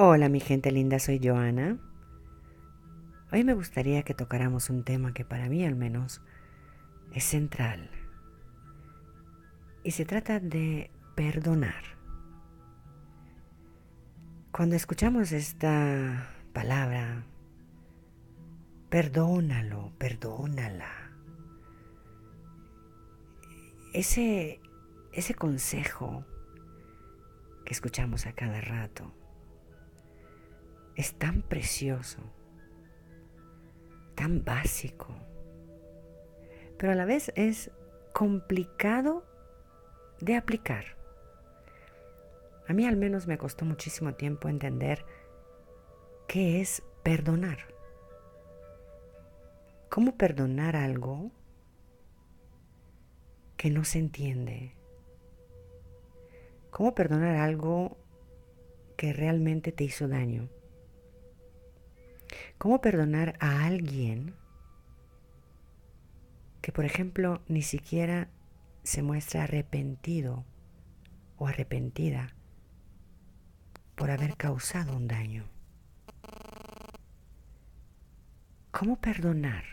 Hola mi gente linda, soy Joana. Hoy me gustaría que tocáramos un tema que para mí al menos es central. Y se trata de perdonar. Cuando escuchamos esta palabra, perdónalo, perdónala, ese, ese consejo que escuchamos a cada rato es tan precioso, tan básico, pero a la vez es complicado de aplicar. A mí al menos me costó muchísimo tiempo entender qué es perdonar. ¿Cómo perdonar algo que no se entiende? ¿Cómo perdonar algo que realmente te hizo daño? ¿Cómo perdonar a alguien que, por ejemplo, ni siquiera se muestra arrepentido o arrepentida por haber causado un daño? ¿Cómo perdonar?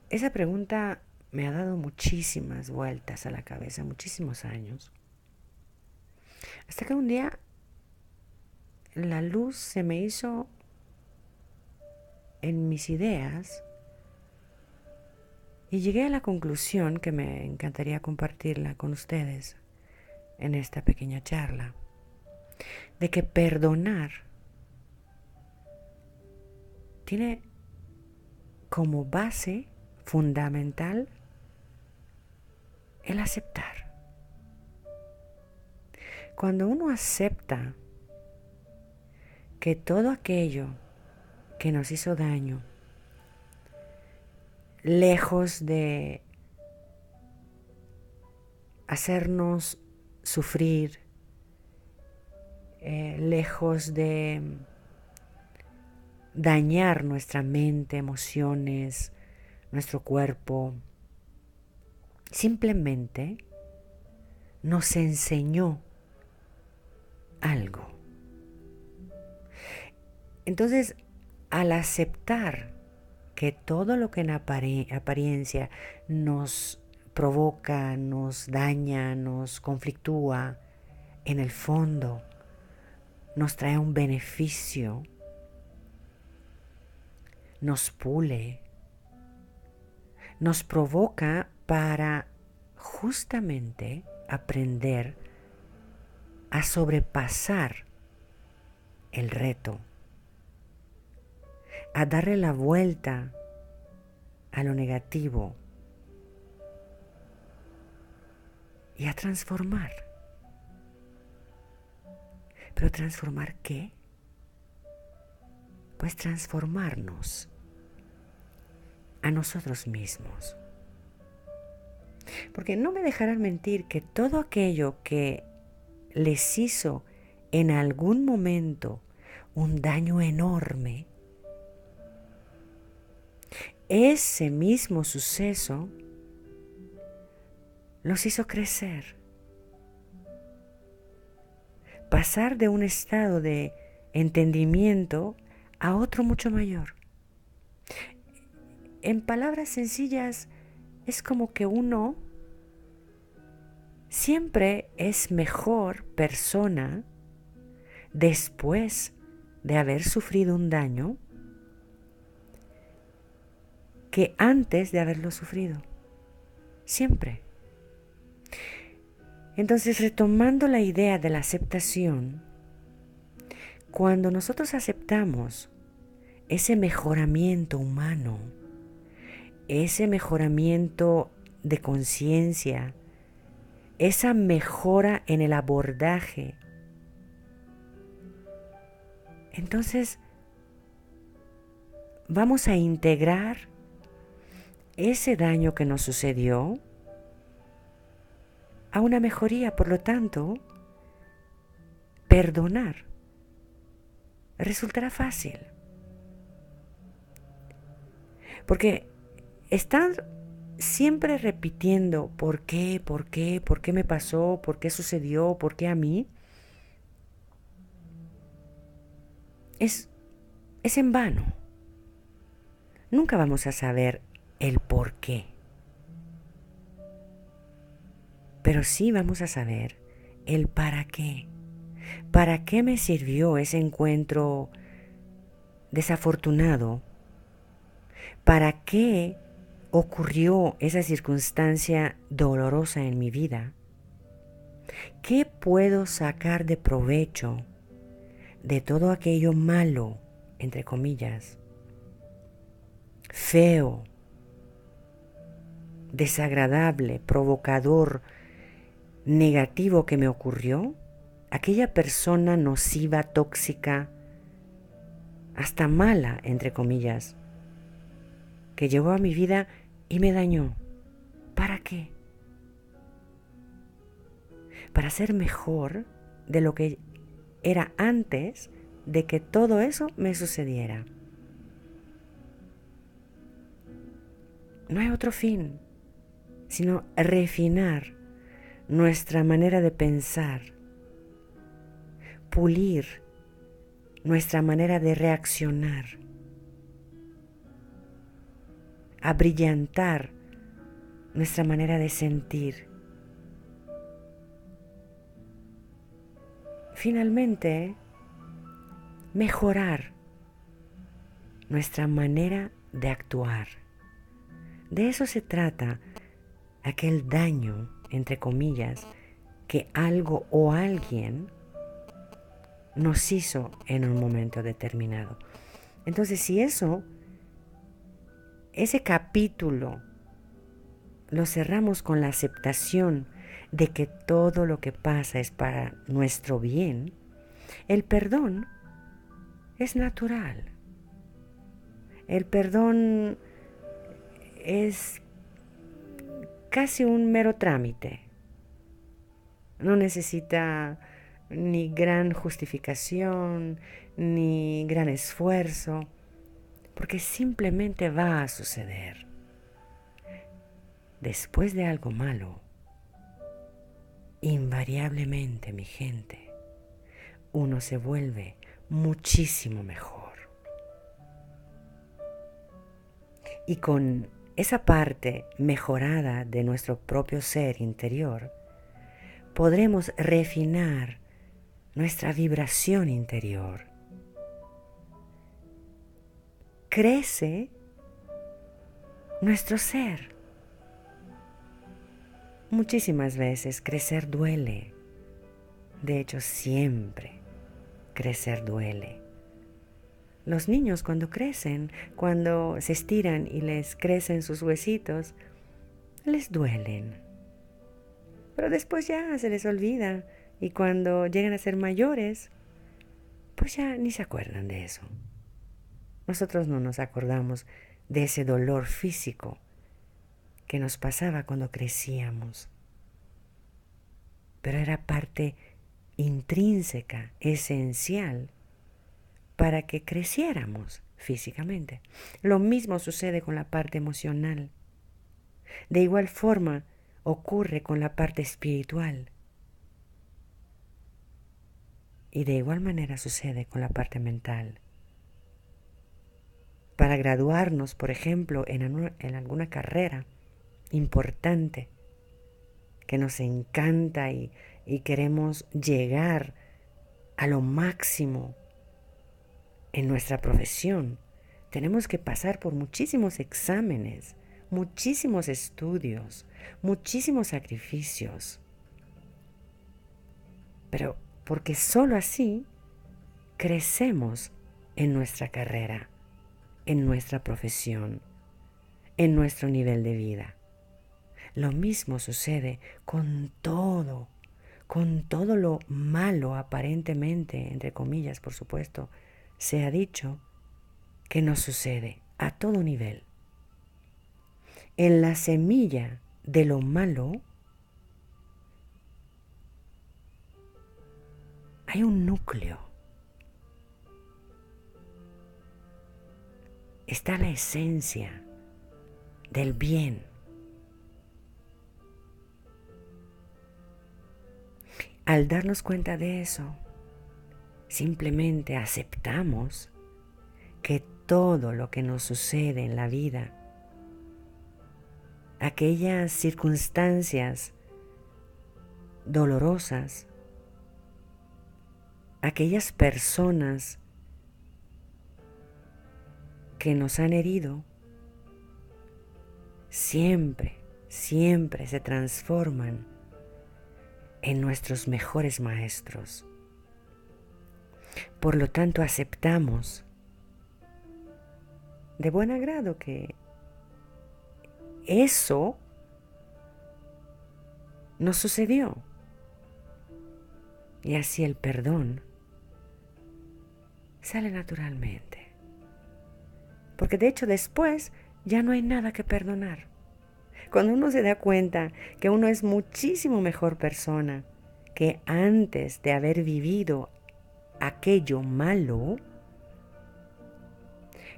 Esa pregunta me ha dado muchísimas vueltas a la cabeza, muchísimos años. Hasta que un día la luz se me hizo en mis ideas y llegué a la conclusión que me encantaría compartirla con ustedes en esta pequeña charla, de que perdonar tiene como base fundamental el aceptar. Cuando uno acepta que todo aquello que nos hizo daño, lejos de hacernos sufrir, lejos de dañar nuestra mente, emociones, nuestro cuerpo, simplemente nos enseñó algo. Entonces, al aceptar que todo lo que en apariencia nos provoca, nos daña, nos conflictúa, en el fondo nos trae un beneficio, nos pule, nos provoca para justamente aprender a sobrepasar el reto, a darle la vuelta a lo negativo y a transformar. ¿Pero transformar qué? Pues transformarnos a nosotros mismos. Porque no me dejarán mentir que todo aquello que les hizo en algún momento un daño enorme, ese mismo suceso los hizo crecer, pasar de un estado de entendimiento a otro mucho mayor. En palabras sencillas, es como que uno siempre es mejor persona después de haber sufrido un daño que antes de haberlo sufrido. Siempre. Entonces, retomando la idea de la aceptación, cuando nosotros aceptamos ese mejoramiento humano, ese mejoramiento de conciencia, esa mejora en el abordaje, entonces vamos a integrar ese daño que nos sucedió a una mejoría. Por lo tanto, perdonar resultará fácil. Porque están siempre repitiendo por qué me pasó, por qué sucedió, por qué a mí. es en vano. Nunca vamos a saber el por qué, pero sí vamos a saber el para qué. ¿Para qué me sirvió ese encuentro desafortunado? ¿Para qué ocurrió esa circunstancia dolorosa en mi vida? ¿Qué puedo sacar de provecho de todo aquello malo, entre comillas, feo, desagradable, provocador, negativo que me ocurrió? Aquella persona nociva, tóxica, hasta mala, entre comillas, que llegó a mi vida y me dañó. ¿Para qué? Para ser mejor de lo que era antes de que todo eso me sucediera. No hay otro fin, sino refinar nuestra manera de pensar, pulir nuestra manera de reaccionar, abrillantar nuestra manera de sentir. Finalmente, mejorar nuestra manera de actuar. De eso se trata aquel daño, entre comillas, que algo o alguien nos hizo en un momento determinado. Entonces, si ese capítulo lo cerramos con la aceptación de que todo lo que pasa es para nuestro bien, el perdón es natural. El perdón es casi un mero trámite. No necesita ni gran justificación, ni gran esfuerzo, porque simplemente va a suceder. Después de algo malo, invariablemente, mi gente, uno se vuelve muchísimo mejor. Y con esa parte mejorada de nuestro propio ser interior, podremos refinar nuestra vibración interior. Crece nuestro ser. Muchísimas veces crecer duele. De hecho, siempre crecer duele. Los niños cuando crecen, cuando se estiran y les crecen sus huesitos, les duelen. Pero después ya se les olvida y cuando llegan a ser mayores, pues ya ni se acuerdan de eso. Nosotros no nos acordamos de ese dolor físico que nos pasaba cuando crecíamos. Pero era parte intrínseca, esencial, para que creciéramos físicamente. Lo mismo sucede con la parte emocional. De igual forma ocurre con la parte espiritual. Y de igual manera sucede con la parte mental. Para graduarnos, por ejemplo, en alguna carrera importante que nos encanta y queremos llegar a lo máximo en nuestra profesión, tenemos que pasar por muchísimos exámenes, muchísimos estudios, muchísimos sacrificios. Pero porque sólo así crecemos en nuestra carrera, en nuestra profesión, en nuestro nivel de vida. Lo mismo sucede con todo lo malo aparentemente, entre comillas, por supuesto, se ha dicho que nos sucede a todo nivel. En la semilla de lo malo hay un núcleo. Está la esencia del bien. Al darnos cuenta de eso, simplemente aceptamos que todo lo que nos sucede en la vida, aquellas circunstancias dolorosas, aquellas personas que nos han herido, siempre se transforman en nuestros mejores maestros. Por lo tanto, aceptamos de buen agrado que eso nos sucedió. Y así el perdón sale naturalmente. Porque de hecho después ya no hay nada que perdonar. Cuando uno se da cuenta que uno es muchísimo mejor persona que antes de haber vivido aquello malo,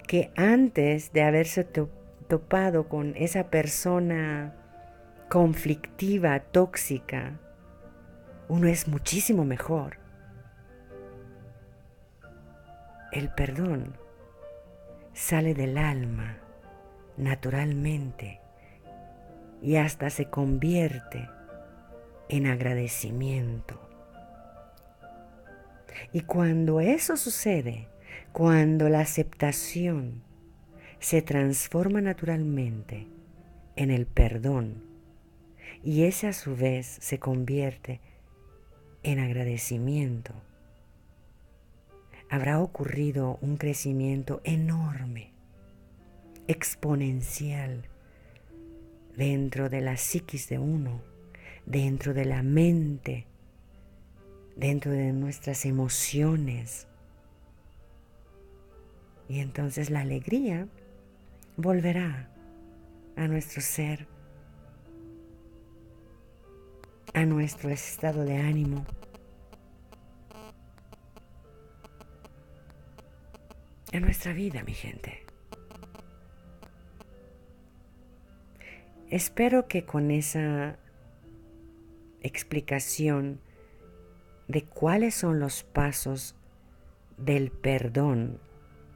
que antes de haberse topado con esa persona conflictiva, tóxica, uno es muchísimo mejor. El perdón sale del alma naturalmente y hasta se convierte en agradecimiento. Y cuando eso sucede, cuando la aceptación se transforma naturalmente en el perdón y ese a su vez se convierte en agradecimiento, habrá ocurrido un crecimiento enorme, exponencial, dentro de la psiquis de uno, dentro de la mente, dentro de nuestras emociones. Y entonces la alegría volverá a nuestro ser, a nuestro estado de ánimo. A nuestra vida, mi gente. Espero que con esa explicación de cuáles son los pasos del perdón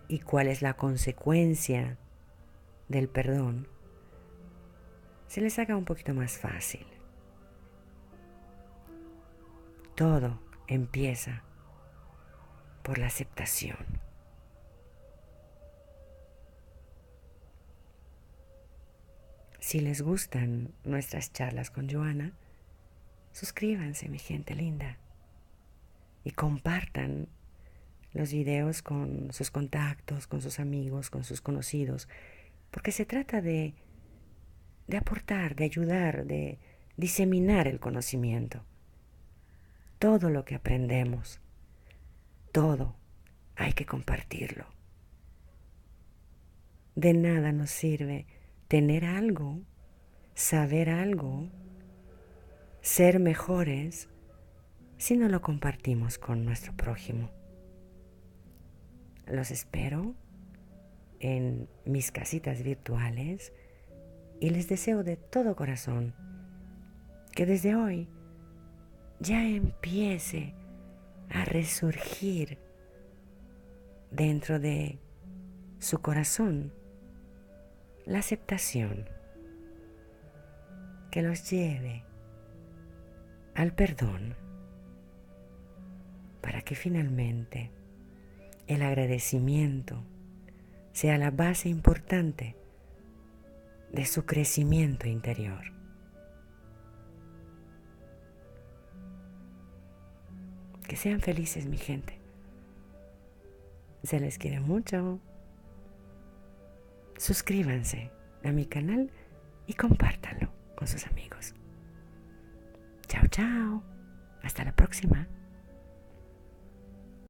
y cuál es la consecuencia del perdón, se les haga un poquito más fácil. Todo empieza por la aceptación. Si les gustan nuestras charlas con Joana, suscríbanse, mi gente linda, y compartan los videos con sus contactos, con sus amigos, con sus conocidos, porque se trata de aportar, de ayudar, de diseminar el conocimiento. Todo lo que aprendemos, todo hay que compartirlo. De nada nos sirve tener algo, saber algo, ser mejores, si no lo compartimos con nuestro prójimo. Los espero en mis casitas virtuales y les deseo de todo corazón que desde hoy ya empiece a resurgir dentro de su corazón la aceptación que los lleve al perdón, para que finalmente el agradecimiento sea la base importante de su crecimiento interior. Que sean felices, mi gente. Se les quiere mucho. Suscríbanse a mi canal y compártanlo con sus amigos. Chao, chao. Hasta la próxima.